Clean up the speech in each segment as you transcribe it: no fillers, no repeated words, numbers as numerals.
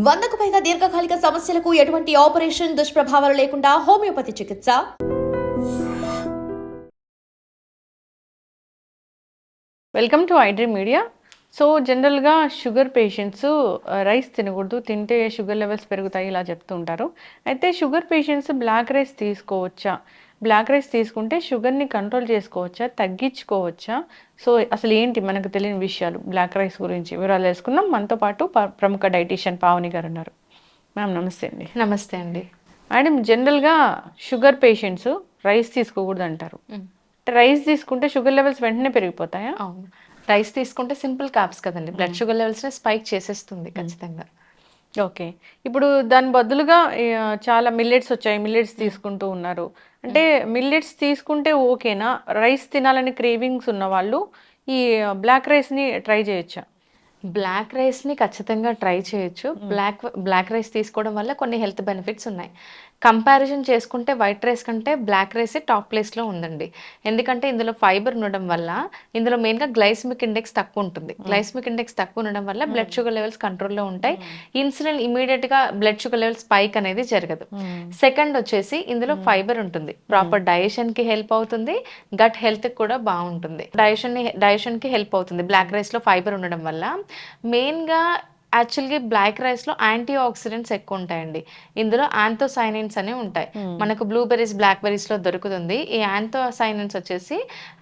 100కు పైగా దీర్ఘకాలిక సమస్యలకు ఎటువంటి ఆపరేషన్ దుష్ప్రభావాలు లేకుండా హోమియోపతి చికిత్స. Welcome to iDream media. So జనరల్గా షుగర్ పేషెంట్స్ రైస్ తినకూడదు, తింటే షుగర్ లెవెల్స్ పెరుగుతాయి ఇలా చెప్తూ ఉంటారు. అయితే షుగర్ పేషెంట్స్ బ్లాక్ రైస్ తీసుకోవచ్చా? బ్లాక్ రైస్ తీసుకుంటే షుగర్ని కంట్రోల్ చేసుకోవచ్చా, తగ్గించుకోవచ్చా? సో అసలు ఏంటి మనకు తెలియని విషయాలు బ్లాక్ రైస్ గురించి వివరాలు తెలుసుకుందాం. మనతో పాటు ప్రముఖ డైటీషియన్ పావని గారు ఉన్నారు. మ్యామ్ నమస్తే అండి. నమస్తే అండి. మేడం, జనరల్గా షుగర్ పేషెంట్స్ రైస్ తీసుకోకూడదు అంటారు. రైస్ తీసుకుంటే షుగర్ లెవెల్స్ వెంటనే పెరిగిపోతాయా? అవును, రైస్ తీసుకుంటే సింపుల్ కార్బ్స్ కదండి, బ్లడ్ షుగర్ లెవెల్స్ని స్పైక్ చేసేస్తుంది ఖచ్చితంగా. ఓకే, ఇప్పుడు దాని బదులుగా చాలా మిల్లెట్స్ వచ్చాయి, మిల్లెట్స్ తీసుకుంటూ ఉన్నారు. అంటే మిల్లెట్స్ తీసుకుంటే ఓకేనా? రైస్ తినాలని క్రేవింగ్స్ ఉన్న వాళ్ళు ఈ బ్లాక్ రైస్ని ట్రై చేయొచ్చా? బ్లాక్ రైస్ని ఖచ్చితంగా ట్రై చేయొచ్చు. బ్లాక్ రైస్ తీసుకోవడం వల్ల కొన్ని హెల్త్ బెనిఫిట్స్ ఉన్నాయి. కంపారిజన్ చేసుకుంటే వైట్ రైస్ కంటే బ్లాక్ రైసే టాప్ ప్లేస్లో ఉందండి. ఎందుకంటే ఇందులో ఫైబర్ ఉండడం వల్ల, ఇందులో మెయిన్గా గ్లైసమిక్ ఇండెక్స్ తక్కువ ఉంటుంది. గ్లైసమిక్ ఇండెక్స్ తక్కువ ఉండడం వల్ల బ్లడ్ షుగర్ లెవెల్స్ కంట్రోల్లో ఉంటాయి. ఇన్సులిన్ ఇమీడియట్గా బ్లడ్ షుగర్ లెవెల్స్ స్పైక్ అనేది జరగదు. సెకండ్ వచ్చేసి ఇందులో ఫైబర్ ఉంటుంది, ప్రాపర్ డైజెషన్కి హెల్ప్ అవుతుంది, గట్ హెల్త్కి కూడా బాగుంటుంది. డైజెషన్కి హెల్ప్ అవుతుంది బ్లాక్ రైస్లో ఫైబర్ ఉండడం వల్ల. మెయిన్గా యాక్చువల్గా బ్లాక్ రైస్లో యాంటీ ఆక్సిడెంట్స్ ఎక్కువ ఉంటాయండి. ఇందులో యాంథోసైనిన్స్ అనేవి ఉంటాయి. మనకు బ్లూబెర్రీస్, బ్లాక్బెర్రీస్లో దొరుకుతుంది. ఈ యాంథోసైనిన్స్ వచ్చేసి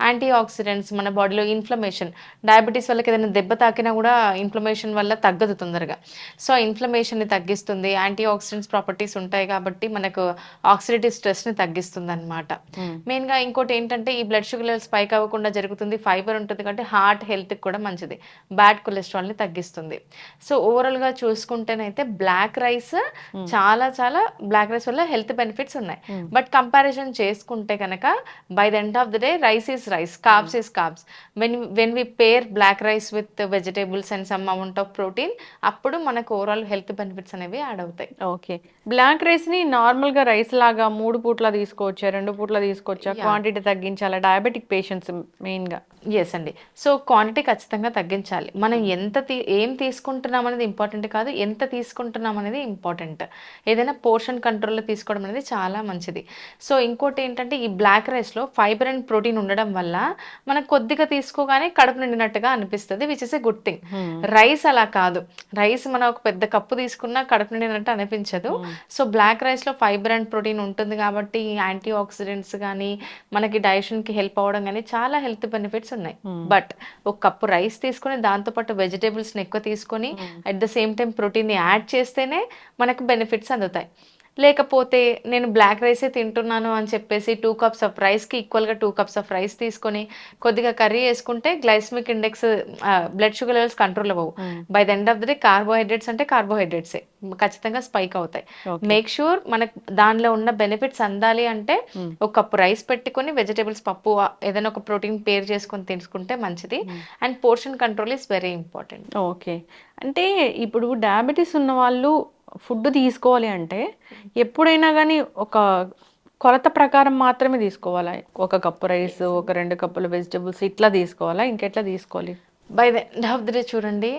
యాంటీ ఆక్సిడెంట్స్, మన బాడీలో ఇన్ఫ్లమేషన్, డయాబెటీస్ వాళ్ళకి ఏదైనా దెబ్బ తాకినా కూడా ఇన్ఫ్లమేషన్ వల్ల తగ్గదు తొందరగా. సో ఇన్ఫ్లమేషన్ని తగ్గిస్తుంది. యాంటీ ఆక్సిడెంట్స్ ప్రాపర్టీస్ ఉంటాయి కాబట్టి మనకు ఆక్సిడేటివ్ స్ట్రెస్ని తగ్గిస్తుంది అనమాట. మెయిన్గా ఇంకోటి ఏంటంటే ఈ బ్లడ్ షుగర్ లెవెల్స్ స్పైక్ అవ్వకుండా జరుగుతుంది. ఫైబర్ ఉంటుంది కాబట్టి హార్ట్ హెల్త్కి కూడా మంచిది, బ్యాడ్ కొలెస్ట్రాల్ని తగ్గిస్తుంది. సో ఓవరాల్గా చూసుకుంటేనైతే బ్లాక్ రైస్ బ్లాక్ రైస్ వల్ల హెల్త్ బెనిఫిట్స్ ఉన్నాయి. బట్ కంపారిజన్ చేసుకుంటే కనుక by the end of the day rice is rice, carbs is carbs. When we pair black rice with vegetables and some amount of protein, అప్పుడు మనకు overall health benefits అనేవి add అవుతాయి. Okay, black రైస్ని నార్మల్గా rice లాగా 3 పూట్ల తీసుకోవచ్చా, 2 పూట్ల తీసుకోవచ్చా? క్వాంటిటీ తగ్గించాలా డయాబెటిక్ పేషెంట్స్ మెయిన్గా? ఎస్ అండి. సో క్వాంటిటీ ఖచ్చితంగా తగ్గించాలి. మనం ఏం తీసుకుంటున్నాం అనేది ఇంపార్టెంట్ కాదు, ఎంత తీసుకుంటున్నాం అనేది ఇంపార్టెంట్. ఏదైనా పోర్షన్ కంట్రోల్లో తీసుకోవడం అనేది చాలా మంచిది. సో ఇంకోటి ఏంటంటే ఈ బ్లాక్ రైస్లో ఫైబర్ అండ్ ప్రోటీన్ ఉండడం వల్ల మనకు కొద్దిగా తీసుకోగానే కడుపు నిండినట్టుగా అనిపిస్తుంది, which is a good thing. Rice అలా కాదు. రైస్ మనం ఒక పెద్ద కప్పు తీసుకున్నా కడుపు నిండినట్టు అనిపించదు. సో బ్లాక్ రైస్లో ఫైబర్ అండ్ ప్రోటీన్ ఉంటుంది కాబట్టి యాంటీ ఆక్సిడెంట్స్ కానీ, మనకి డైజెషన్కి హెల్ప్ అవ్వడం కానీ చాలా హెల్త్ బెనిఫిట్స్ ఉన్నాయి. బట్ ఒక కప్పు రైస్ తీసుకొని దాంతోపాటు వెజిటేబుల్స్ని ఎక్కువ తీసుకొని అట్ ద సేమ్ టైం ప్రోటీన్ని యాడ్ చేస్తేనే మనకు బెనిఫిట్స్ అందుతాయి. లేకపోతే నేను బ్లాక్ రైసే తింటున్నాను అని చెప్పేసి 2 కప్స్ ఆఫ్ రైస్కి ఈక్వల్గా 2 కప్స్ ఆఫ్ రైస్ తీసుకొని కొద్దిగా కర్రీ వేసుకుంటే glycemic index, blood sugar levels control అవ్వవు. By the end of the day carbohydrates అంటే కార్బోహైడ్రేట్సే ఖచ్చితంగా స్పైక్ అవుతాయి. మేక్ షూర్ మనకు దానిలో ఉన్న బెనిఫిట్స్ అందాలి అంటే ఒక కప్పు రైస్ పెట్టుకొని వెజిటేబుల్స్, పప్పు, ఏదైనా ఒక ప్రోటీన్ పేర్ చేసుకొని తీసుకుంటే మంచిది. And portion control is very important. Okay, అంటే ఇప్పుడు డయాబెటీస్ ఉన్న వాళ్ళు ఫుడ్ తీసుకోవాలి అంటే ఎప్పుడైనా కానీ ఒక కొలత ప్రకారం మాత్రమే తీసుకోవాలా? ఒక కప్పు రైస్, ఒక 2 కప్పుల వెజిటబుల్స్ ఇట్లా తీసుకోవాలా? ఇంకెట్లా తీసుకోవాలి? By the end of the day చూడండి,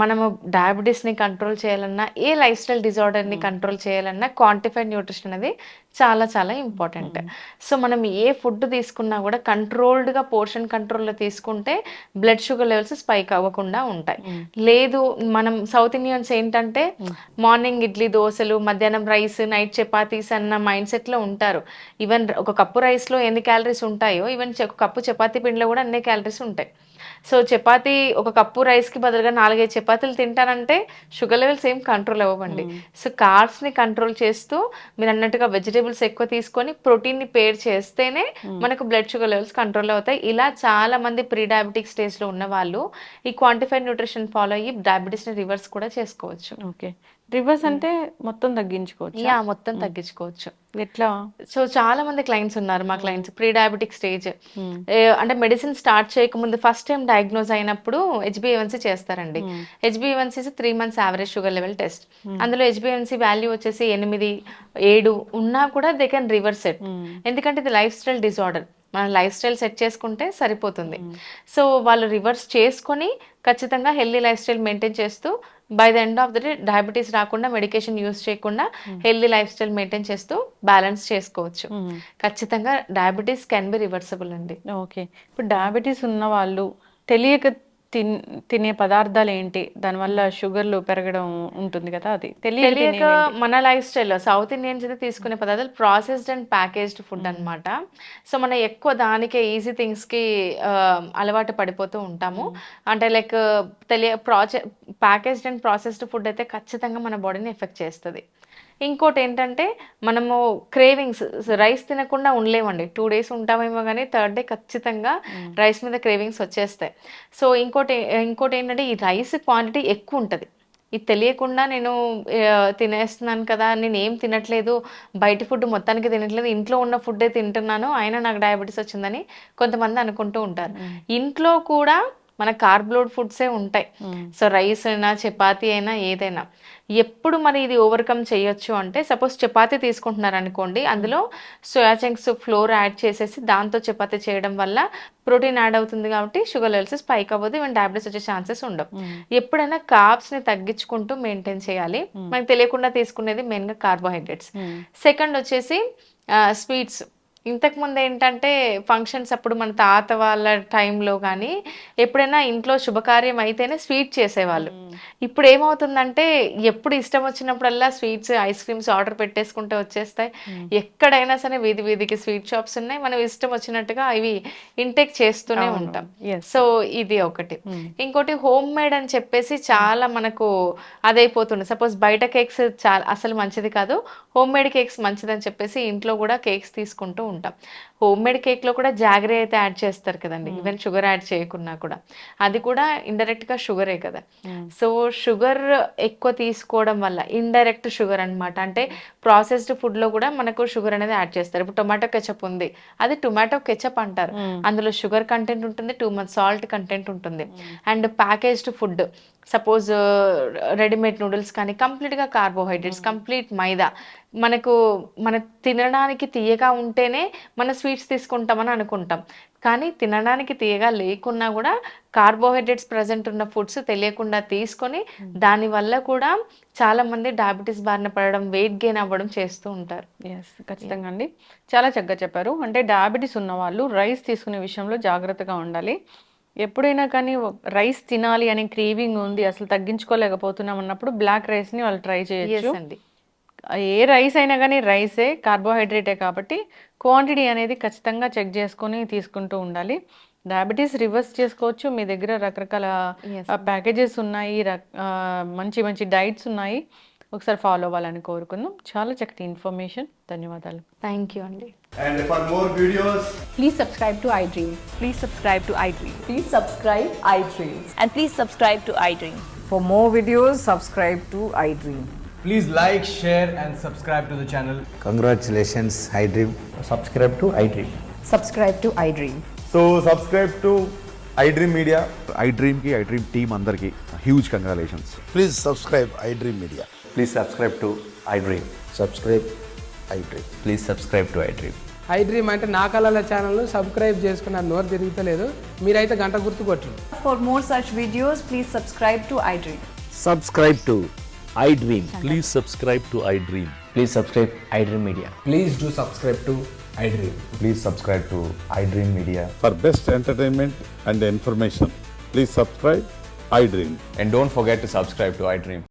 మనము డయాబెటీస్ని కంట్రోల్ చేయాలన్నా, ఏ లైఫ్ స్టైల్ డిజార్డర్ని కంట్రోల్ చేయాలన్నా క్వాంటిఫైడ్ న్యూట్రిషన్ అనేది చాలా చాలా ఇంపార్టెంట్. సో మనం ఏ ఫుడ్ తీసుకున్నా కూడా కంట్రోల్డ్గా పోర్షన్ కంట్రోల్లో తీసుకుంటే బ్లడ్ షుగర్ లెవెల్స్ స్పైక్ అవ్వకుండా ఉంటాయి. లేదు, మనం సౌత్ ఇండియన్స్ ఏంటంటే మార్నింగ్ ఇడ్లీ దోశలు, మధ్యాహ్నం రైస్, నైట్ చపాతీస్ అన్న మైండ్ సెట్లో ఉంటారు. ఈవెన్ ఒక కప్పు రైస్లో ఎన్ని క్యాలరీస్ ఉంటాయో ఈవెన్ ఒక కప్పు చపాతీ పిండిలో కూడా అన్ని క్యాలరీస్ ఉంటాయి. సో చపాతీ, ఒక కప్పు రైస్కి బదులుగా 4-5 చపాతీలు తింటారంటే షుగర్ లెవెల్స్ ఏం కంట్రోల్ అవ్వండి. సో కార్బ్స్ని కంట్రోల్ చేస్తూ మీరు అన్నట్టుగా వెజిటేబుల్స్ ఎక్కువ తీసుకొని ప్రోటీన్ని పేర్ చేస్తేనే మనకు బ్లడ్ షుగర్ లెవెల్స్ కంట్రోల్ అవుతాయి. ఇలా చాలా మంది ప్రీ డయాబెటిక్ స్టేజ్లో ఉన్న వాళ్ళు ఈ క్వాంటిఫైడ్ న్యూట్రిషన్ ఫాలో అయ్యి డయాబెటీస్ని రివర్స్ కూడా చేసుకోవచ్చు. ఓకే, రివర్స్ అంటే మొత్తం తగ్గించుకోవచ్చు? యా, మొత్తం తగ్గించుకోవచ్చు. ఎట్లా? సో చాలా మంది క్లయింట్స్ ఉన్నారు మా క్లయింట్స్ ప్రీ డయాబెటిక్ స్టేజ్, అంటే మెడిసిన్ స్టార్ట్ చేయకముందు ఫస్ట్ టైం డయాగ్నోజ్ అయినప్పుడు హెచ్బిఏవన్సీ చేస్తారండి. హెచ్బిఏవన్సీ 3 months average sugar level test. అందులో హెచ్బిఏవన్సీ వాల్యూ వచ్చేసి 8, 7 ఉన్నా కూడా దే కెన్ రివర్స్ ఇట్. ఎందుకంటే ఇది లైఫ్ స్టైల్ డిజార్డర్. మన లైఫ్ స్టైల్ సెట్ చేసుకుంటే సరిపోతుంది. సో వాళ్ళు రివర్స్ చేసుకొని ఖచ్చితంగా హెల్దీ లైఫ్ స్టైల్ మెయింటైన్ చేస్తూ by the end of the day diabetes రాకుండా మెడికేషన్ యూస్ చేయకుండా హెల్దీ లైఫ్ స్టైల్ మెయింటైన్ చేస్తూ బ్యాలెన్స్ చేసుకోవచ్చు. ఖచ్చితంగా డయాబెటీస్ కెన్ బి రివర్సబుల్ అండి. ఓకే. ఇప్పుడు డయాబెటీస్ ఉన్న వాళ్ళు తెలియక తినే పదార్థాలు ఏంటి? దానివల్ల షుగర్లు పెరగడం ఉంటుంది కదా, అది తెలియక మన లైఫ్ స్టైల్లో సౌత్ ఇండియన్స్ అయితే తీసుకునే పదార్థాలు ప్రాసెస్డ్ అండ్ ప్యాకేజ్డ్ ఫుడ్ అన్నమాట. సో మనం ఎక్కువ దానికే ఈజీ థింగ్స్కి అలవాటు పడిపోతూ ఉంటాము. అంటే like packaged and processed food అయితే ఖచ్చితంగా మన బాడీని ఎఫెక్ట్ చేస్తుంది. ఇంకోటి ఏంటంటే మనము క్రేవింగ్స్, రైస్ తినకుండా ఉండలేమండి. 2 days ఉంటామేమో కానీ 3rd day ఖచ్చితంగా రైస్ మీద క్రేవింగ్స్ వచ్చేస్తాయి. సో ఇంకోటి ఏంటంటే ఈ రైస్ క్వాంటిటీ ఎక్కువ ఉంటుంది. ఇది తెలియకుండా నేను తినేస్తున్నాను కదా, నేను ఏం తినట్లేదు, బయట ఫుడ్ మొత్తానికి తినట్లేదు, ఇంట్లో ఉన్న ఫుడ్డే తింటున్నాను, అయినా నాకు డయాబెటీస్ వచ్చిందని కొంతమంది అనుకుంటూ ఉంటారు. ఇంట్లో కూడా మన కార్బ్లోడ్ ఫుడ్సే ఉంటాయి. సో రైస్ అయినా చపాతీ అయినా ఏదైనా ఎప్పుడు మరి ఇది ఓవర్కమ్ చేయొచ్చు అంటే, సపోజ్ చపాతీ తీసుకుంటున్నారు అనుకోండి, అందులో సోయా చంక్స్ ఫ్లోర్ యాడ్ చేసేసి దాంతో చపాతీ చేయడం వల్ల ప్రోటీన్ యాడ్ అవుతుంది కాబట్టి షుగర్ లెవెల్స్ స్పైక్ అవ్వదు, ఈవెన్ డయాబెటీస్ వచ్చే ఛాన్సెస్ ఉండవు. ఎప్పుడైనా కార్బ్స్ని తగ్గించుకుంటూ మెయింటైన్ చేయాలి. మనకు తెలియకుండా తీసుకునేది మెయిన్గా కార్బోహైడ్రేట్స్. సెకండ్ వచ్చేసి స్వీట్స్. ఇంతకుముందు ఏంటంటే ఫంక్షన్స్ అప్పుడు మన తాత వాళ్ళ టైంలో కానీ ఎప్పుడైనా ఇంట్లో శుభకార్యం అయితేనే స్వీట్ చేసేవాళ్ళు. ఇప్పుడు ఏమవుతుందంటే ఎప్పుడు ఇష్టం వచ్చినప్పుడల్లా స్వీట్స్, ఐస్ క్రీమ్స్ ఆర్డర్ పెట్టేసుకుంటే వచ్చేస్తాయి. ఎక్కడైనా సరే వీధికి స్వీట్ షాప్స్ ఉన్నాయి, మనం ఇష్టం వచ్చినట్టుగా ఇవి ఇంటేక్ చేస్తూనే ఉంటాం. సో ఇది ఒకటి. ఇంకోటి హోమ్ మేడ్ అని చెప్పేసి చాలా మనకు అదైపోతుంది. సపోజ్ బయట కేక్స్ చాలా అసలు మంచిది కాదు, హోమ్ మేడ్ కేక్స్ మంచిదని చెప్పేసి ఇంట్లో కూడా కేక్స్ తీసుకుంటూ ఉంటాం. హోమ్ మేడ్ కేక్లో కూడా జాగరీ అయితే యాడ్ చేస్తారు కదండి, ఈవెన్ షుగర్ యాడ్ చేయకున్నా కూడా అది కూడా ఇండైరెక్ట్గా షుగరే కదా. సో షుగర్ ఎక్కువ తీసుకోవడం వల్ల ఇండైరెక్ట్ షుగర్ అనమాట. అంటే ప్రాసెస్డ్ ఫుడ్లో కూడా మనకు షుగర్ అనేది యాడ్ చేస్తారు. ఇప్పుడు టొమాటో కెచప్ ఉంది, అది టొమాటో కెచప్ అంటారు, అందులో షుగర్ కంటెంట్ ఉంటుంది, 2 months సాల్ట్ కంటెంట్ ఉంటుంది. And packaged food, suppose readymade noodles కానీ కంప్లీట్గా కార్బోహైడ్రేట్స్, కంప్లీట్ మైదా. మన తినడానికి తీయగా ఉంటేనే మన స్వీట్స్ తీసుకుంటామని అనుకుంటాం, కానీ తినడానికి తీయగా లేకున్నా కూడా కార్బోహైడ్రేట్స్ ప్రజెంట్ ఉన్న ఫుడ్స్ తెలియకుండా తీసుకొని దానివల్ల కూడా చాలామంది డయాబెటీస్ బారిన పడడం, వెయిట్ గెయిన్ అవ్వడం చేస్తూ ఉంటారు. ఎస్, ఖచ్చితంగా అండి, చాలా చక్కగా చెప్పారు. అంటే డయాబెటీస్ ఉన్న వాళ్ళు రైస్ తీసుకునే విషయంలో జాగ్రత్తగా ఉండాలి. ఎప్పుడైనా కానీ రైస్ తినాలి అనే క్రేవింగ్ ఉంది, అసలు తగ్గించుకోలేకపోతున్నాం అన్నప్పుడు బ్లాక్ రైస్ని వాళ్ళు ట్రై చేయొచ్చు అండి. ఏ రైస్ అయినా కానీ రైసే, కార్బోహైడ్రేటే కాబట్టి క్వాంటిటీ అనేది ఖచ్చితంగా చెక్ చేసుకొని తీసుకుంటూ ఉండాలి. డయాబెటీస్ రివర్స్ చేసుకోవచ్చు. మీ దగ్గర రకరకాల ప్యాకేజెస్ ఉన్నాయి, మంచి మంచి డైట్స్ ఉన్నాయి, ఒకసారి ఫాలో అవ్వాలని కోరుకుందాం. చాలా చక్కటి ఇన్ఫర్మేషన్, ధన్యవాదాలు. థ్యాంక్ యూ అండి. And for more videos, Please subscribe to iDream. Please subscribe to iDream. Please subscribe iDream. And please subscribe to iDream. For more videos, subscribe to iDream. please like, share and subscribe to the channel. Congratulations, iDream. subscribe to iDream. Subscribe to iDream. So subscribe to iDream Media. iDream की iDream team अंदर की huge congratulations. Please subscribe iDream Media. Please subscribe to iDream. Subscribe iDream. Please subscribe to iDream. iDream అంటే నా కళల channel subscribe చేసుకున్నారు, నోరు తిరుగుతలేదు, మీరైతే గంట గుర్తు కొట్టండి. For more such videos, please subscribe to iDream. Subscribe to iDream. Please subscribe to iDream. Please subscribe iDream Media. Please do subscribe to iDream. Please subscribe to iDream Media. For best entertainment and information, please subscribe iDream. And don't forget to subscribe to iDream.